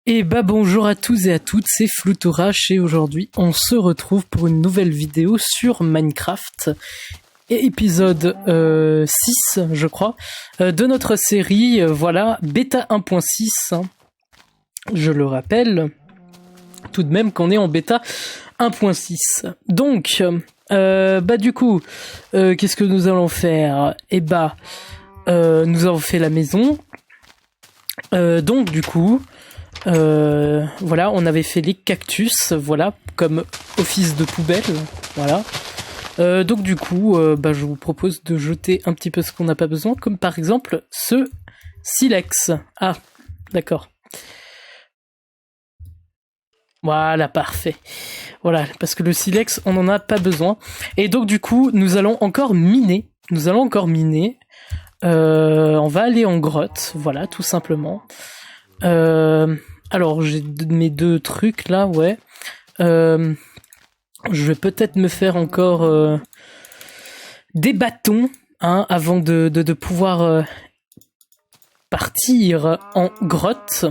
Et bah bonjour à tous et à toutes, c'est Flutorash et aujourd'hui on se retrouve pour une nouvelle vidéo sur Minecraft et épisode 6 je crois de notre série voilà bêta 1.6 hein. Je le rappelle tout de même qu'on est en bêta 1.6 donc bah du coup qu'est-ce que nous allons faire? Et bah nous avons fait la maison donc du coup voilà, on avait fait les cactus, voilà, comme office de poubelle, voilà. Donc du coup, bah, je vous propose de jeter un petit peu ce qu'on n'a pas besoin, comme par exemple ce silex. Ah, d'accord. Voilà, parfait. Voilà, parce que le silex, on n'en a pas besoin. Et donc du coup, nous allons encore miner. On va aller en grotte, voilà, tout simplement. Alors j'ai mes deux trucs là, ouais. Je vais peut-être me faire encore des bâtons, hein, avant de pouvoir partir en grotte.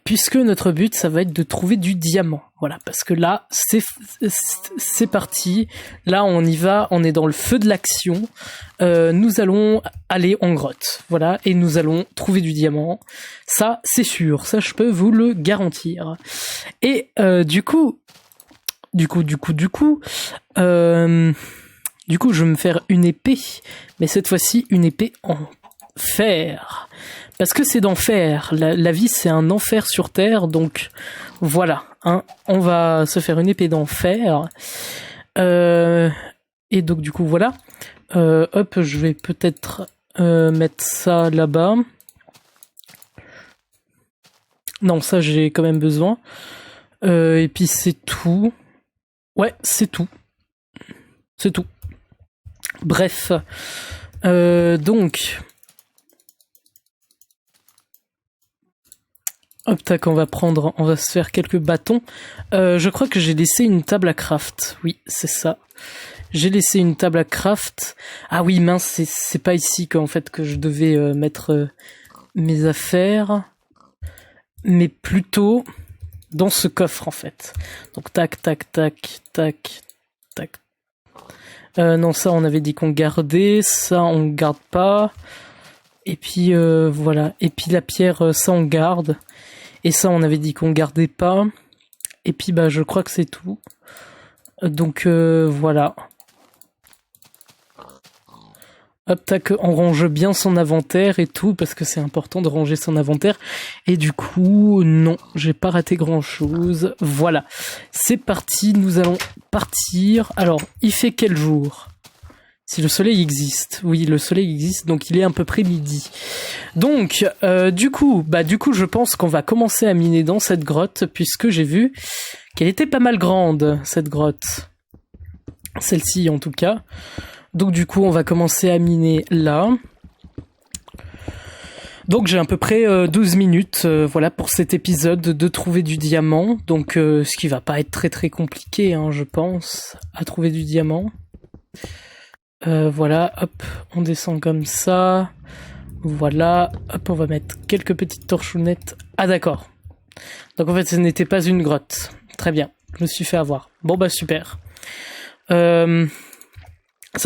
Puisque notre but, ça va être de trouver du diamant. Voilà, parce que là, c'est parti. Là, on y va, on est dans le feu de l'action. Nous allons aller en grotte. Voilà, et nous allons trouver du diamant. Ça, c'est sûr. Ça, je peux vous le garantir. Et du coup, je vais me faire une épée. Mais cette fois-ci, une épée en fer. Parce que c'est d'enfer. La vie, c'est un enfer sur Terre. Donc, voilà. Hein, on va se faire une épée d'enfer. Et donc, du coup, voilà. Hop, je vais peut-être mettre ça là-bas. Non, ça, j'ai quand même besoin. Et puis, c'est tout. Ouais, c'est tout. C'est tout. Bref. Donc... Hop, tac, on va se faire quelques bâtons. Je crois que j'ai laissé une table à craft. Oui, c'est ça. J'ai laissé une table à craft. Ah oui, mince, c'est pas ici qu'en fait que je devais mettre mes affaires, mais plutôt dans ce coffre en fait. Donc tac, tac, tac, tac, tac. Non, ça on avait dit qu'on gardait, ça on garde pas. Et puis voilà. Et puis la pierre, ça on garde. Et ça, on avait dit qu'on gardait pas. Et puis, bah, je crois que c'est tout. Donc, voilà. Hop, tac, on range bien son inventaire et tout, parce que c'est important de ranger son inventaire. Et du coup, non, j'ai pas raté grand-chose. Voilà. C'est parti, nous allons partir. Alors, il fait quel jour ? Si le soleil existe. Oui, le soleil existe, donc il est à peu près midi. Donc, du coup, je pense qu'on va commencer à miner dans cette grotte, puisque j'ai vu qu'elle était pas mal grande, cette grotte. Celle-ci, en tout cas. Donc, du coup, on va commencer à miner là. Donc, j'ai à peu près 12 minutes, voilà, pour cet épisode de trouver du diamant. Donc, ce qui va pas être très très compliqué, hein, je pense, à trouver du diamant. Voilà, hop, on descend comme ça. Voilà, hop, on va mettre quelques petites torchonnettes. Ah d'accord. Donc en fait, ce n'était pas une grotte. Très bien, je me suis fait avoir. Bon bah super. Ça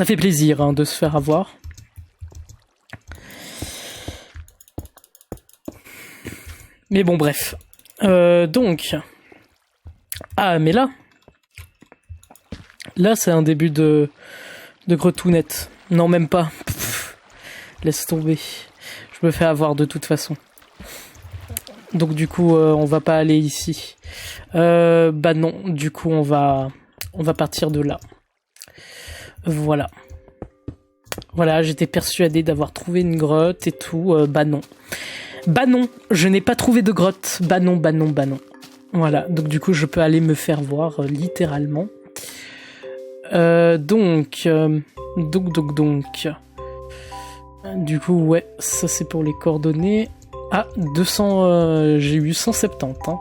fait plaisir hein, de se faire avoir. Mais bon bref. Donc... Ah mais là c'est un début de gretounette. Non, même pas. Pff, laisse tomber. Je me fais avoir de toute façon. Donc du coup, on va pas aller ici. Bah non, du coup, on va partir de là. Voilà. Voilà, j'étais persuadé d'avoir trouvé une grotte et tout. Bah non. Bah non, je n'ai pas trouvé de grotte. Bah non. Voilà, donc du coup, je peux aller me faire voir, littéralement. Donc. Du coup, ouais, ça c'est pour les coordonnées. Ah, 200, j'ai eu 170, hein.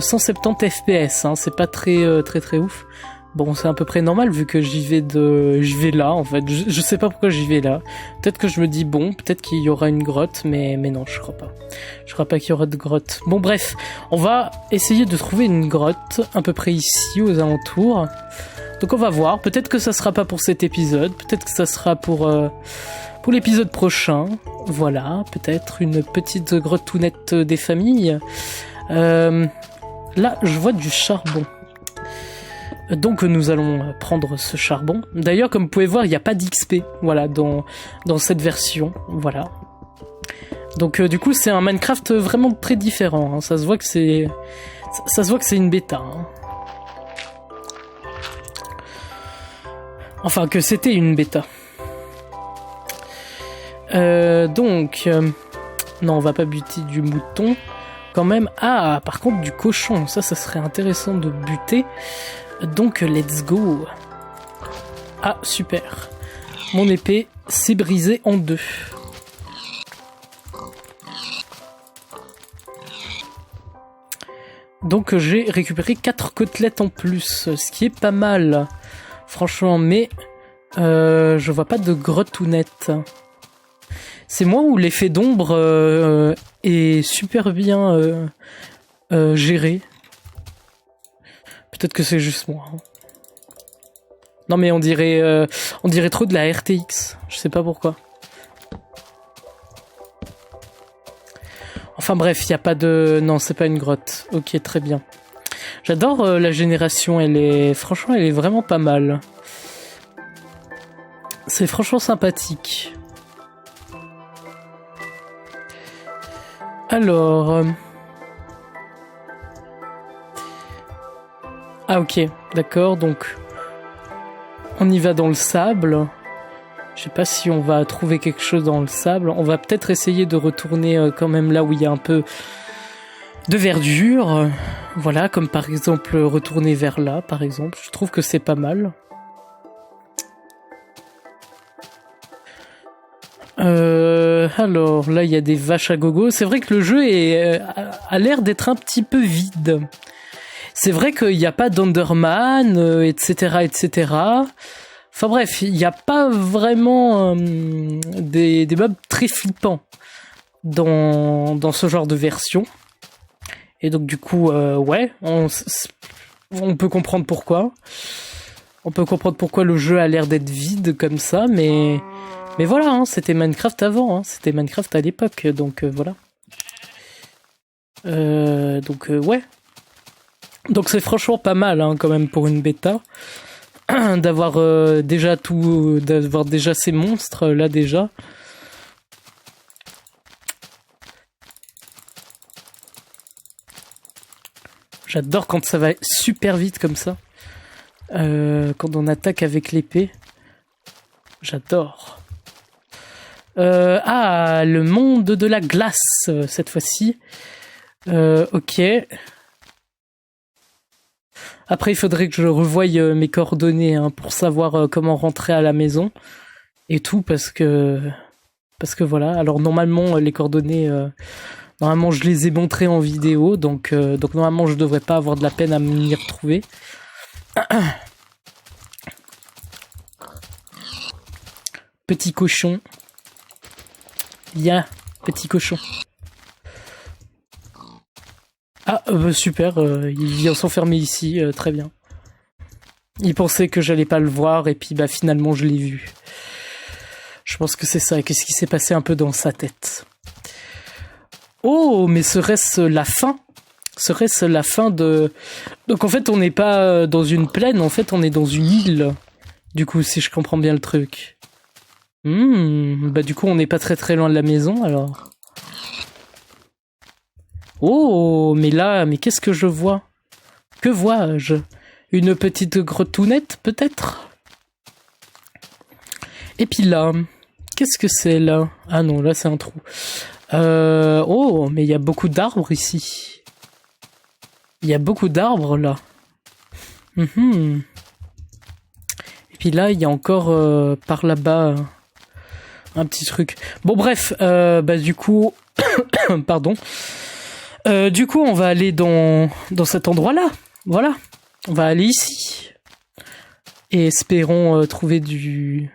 170 FPS, hein, c'est pas très ouf. Bon, c'est à peu près normal vu que j'y vais là en fait. Je sais pas pourquoi j'y vais là. Peut-être que je me dis bon, peut-être qu'il y aura une grotte, mais non, je crois pas. Je crois pas qu'il y aura de grotte. Bon bref, on va essayer de trouver une grotte à peu près ici aux alentours. Donc on va voir. Peut-être que ça sera pas pour cet épisode. Peut-être que ça sera pour l'épisode prochain. Voilà, peut-être une petite grottounette des familles. Là, je vois du charbon. Donc nous allons prendre ce charbon. D'ailleurs, comme vous pouvez voir, il n'y a pas d'XP, voilà, dans cette version, voilà. Donc du coup, c'est un Minecraft vraiment très différent. Hein. Ça se voit que c'est une bêta. Hein. Enfin, que c'était une bêta. Non, on va pas buter du mouton. Quand même. Ah, par contre, du cochon. Ça serait intéressant de buter. Donc, let's go. Ah, super. Mon épée s'est brisée en deux. Donc, j'ai récupéré 4 côtelettes en plus, ce qui est pas mal. Franchement, mais je vois pas de grottounette. C'est moi où l'effet d'ombre est super bien géré. Peut-être que c'est juste moi. Hein. Non mais on dirait trop de la RTX. Je sais pas pourquoi. Enfin bref, il y a pas de... Non, c'est pas une grotte. Ok, très bien. J'adore la génération. Franchement, elle est vraiment pas mal. C'est franchement sympathique. Alors... Ah ok, d'accord, donc on y va dans le sable. Je sais pas si on va trouver quelque chose dans le sable. On va peut-être essayer de retourner quand même là où il y a un peu de verdure. Voilà, comme par exemple retourner vers là, par exemple. Je trouve que c'est pas mal. Alors là il y a des vaches à gogo. C'est vrai que le jeu a l'air d'être un petit peu vide. C'est vrai qu'il n'y a pas d'Enderman, etc., etc. Enfin bref, il n'y a pas vraiment des mobs très flippants dans ce genre de version. Et donc du coup, ouais, on peut comprendre pourquoi. On peut comprendre pourquoi le jeu a l'air d'être vide comme ça, mais voilà, hein, c'était Minecraft avant, hein, c'était Minecraft à l'époque, donc voilà. Ouais. Donc c'est franchement pas mal hein, quand même pour une bêta d'avoir déjà ces monstres là déjà. J'adore quand ça va super vite comme ça. Quand on attaque avec l'épée. J'adore. Le monde de la glace cette fois-ci. Ok. Après, il faudrait que je revoie mes coordonnées hein, pour savoir comment rentrer à la maison et tout, parce que voilà. Alors normalement, les coordonnées, normalement, je les ai montrées en vidéo, donc normalement, je devrais pas avoir de la peine à m'y retrouver. Petit cochon. Petit cochon. Ah, super, il vient s'enfermer ici, très bien. Il pensait que j'allais pas le voir, et puis finalement je l'ai vu. Je pense que c'est ça, qu'est-ce qui s'est passé un peu dans sa tête. Oh, mais serait-ce la fin ? Serait-ce la fin de... Donc en fait, on n'est pas dans une plaine, en fait, on est dans une île. Du coup, si je comprends bien le truc. Du coup, on n'est pas très très loin de la maison, alors... Oh, mais qu'est-ce que je vois ? Que vois-je ? Une petite grottounette, peut-être ? Et puis là, qu'est-ce que c'est, là ? Ah non, là, c'est un trou. Oh, mais il y a beaucoup d'arbres, ici. Il y a beaucoup d'arbres, là. Et puis là, il y a encore, par là-bas, un petit truc. Bon, bref, du coup... Pardon. Du coup, on va aller dans cet endroit-là. Voilà. On va aller ici. Et espérons trouver du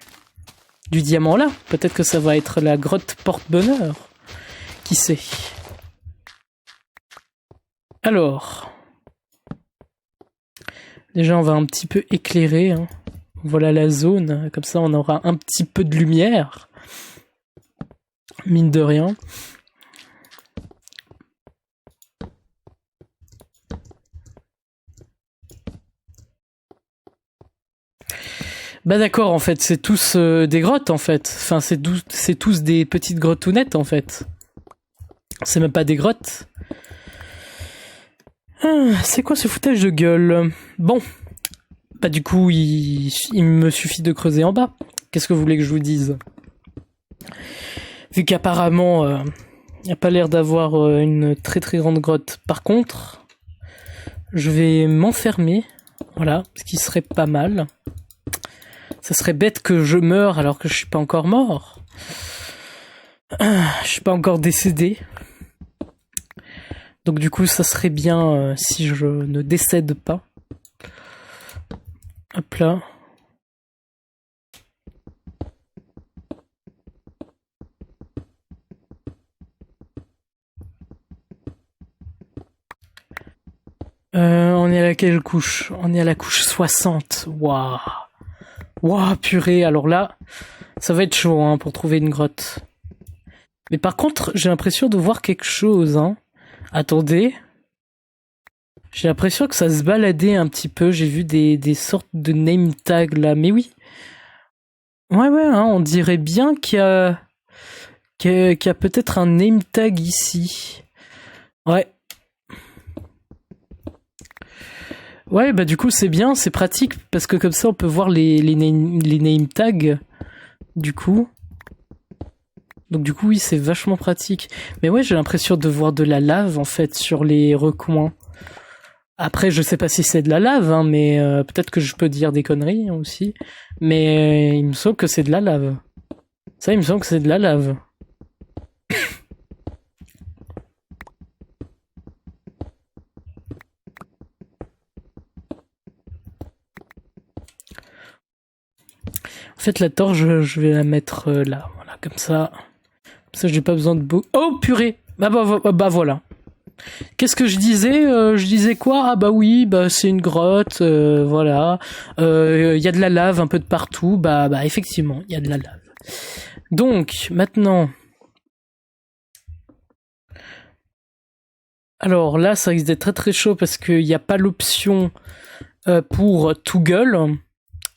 diamant là. Peut-être que ça va être la grotte porte-bonheur. Qui sait? Alors. Déjà, on va un petit peu éclairer. Hein. Voilà la zone. Comme ça, on aura un petit peu de lumière. Mine de rien. Bah d'accord, en fait, c'est tous des grottes, en fait. Enfin, c'est tous des petites grottounettes, en fait. C'est même pas des grottes. Ah, c'est quoi ce foutage de gueule? Bon. Bah du coup, il me suffit de creuser en bas. Qu'est-ce que vous voulez que je vous dise? Vu qu'apparemment, il n'y a pas l'air d'avoir une très très grande grotte. Par contre, je vais m'enfermer. Voilà, ce qui serait pas mal. Ça serait bête que je meure alors que je suis pas encore mort. Je suis pas encore décédé. Donc du coup, ça serait bien si je ne décède pas. Hop là. On est à laquelle couche? On est à la couche 60. Waouh. Waouh, purée. Alors là, ça va être chaud hein, pour trouver une grotte. Mais par contre, j'ai l'impression de voir quelque chose. Hein. Attendez. J'ai l'impression que ça se baladait un petit peu. J'ai vu des sortes de name tags là. Mais oui. Ouais, hein, on dirait bien qu'il y a peut-être un name tag ici. Ouais. Ouais, bah du coup c'est bien, c'est pratique, parce que comme ça on peut voir les name tags, du coup. Donc du coup oui, c'est vachement pratique. Mais ouais, j'ai l'impression de voir de la lave en fait sur les recoins. Après, je sais pas si c'est de la lave, hein, mais peut-être que je peux dire des conneries aussi. Mais il me semble que c'est de la lave. Ça, il me semble que c'est de la lave. En fait, la torche, je vais la mettre là, voilà, comme ça. Comme ça, j'ai pas besoin de beau. Oh purée! Bah voilà. Qu'est-ce que je disais? Je disais quoi? Ah bah oui, bah c'est une grotte, voilà. Y a de la lave un peu de partout. Bah effectivement, il y a de la lave. Donc maintenant. Alors là, ça risque d'être très très chaud parce qu'il n'y a pas l'option pour toggle.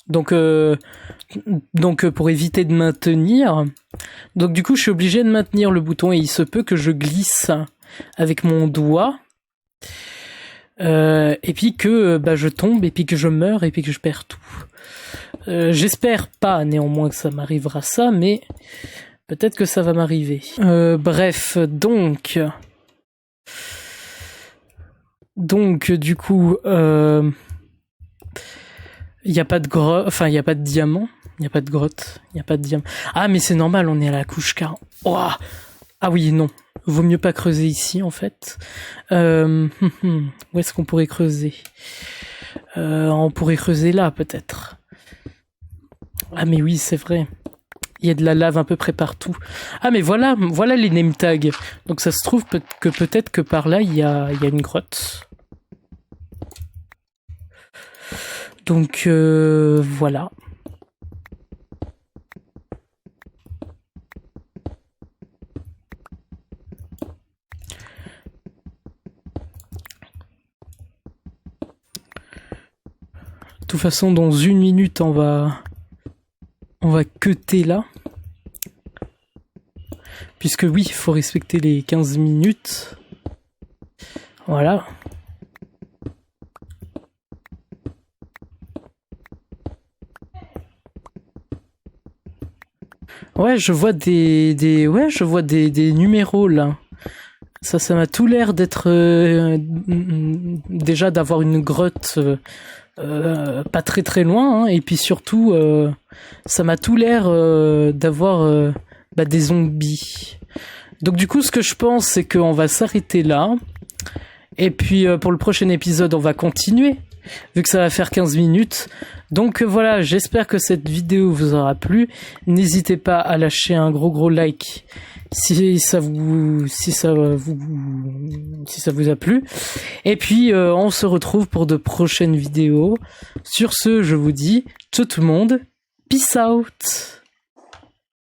Donc pour éviter de maintenir. Donc du coup, je suis obligé de maintenir le bouton et il se peut que je glisse avec mon doigt. Et puis que je tombe et puis que je meurs et puis que je perds tout. J'espère pas néanmoins que ça m'arrivera ça, mais peut-être que ça va m'arriver. Bref, donc du coup il y a pas de grotte, enfin il y a pas de diamant, il y a pas de grotte, il y a pas de diamant. Ah mais c'est normal, on est à la couche 40. Oh ah oui, non. Vaut mieux pas creuser ici en fait. Où est-ce qu'on pourrait creuser? On pourrait creuser là peut-être. Ah mais oui, c'est vrai. Il y a de la lave à peu près partout. Ah mais voilà les name tags. Donc ça se trouve que peut-être que par là il y a une grotte. Donc voilà. De toute façon, dans 1 minute, on va cutter là. Puisque oui, il faut respecter les 15 minutes. Voilà. Ouais, je vois des numéros là. Ça m'a tout l'air d'être déjà d'avoir une grotte pas très très loin, hein, et puis surtout ça m'a tout l'air d'avoir des zombies. Donc du coup, ce que je pense, c'est qu'on va s'arrêter là, et puis pour le prochain épisode, on va continuer. vu que ça va faire 15 minutes. Donc voilà, j'espère que cette vidéo vous aura plu. N'hésitez pas à lâcher un gros like si ça vous a plu. Et puis on se retrouve pour de prochaines vidéos. Sur ce, je vous dis ciao tout le monde, peace out.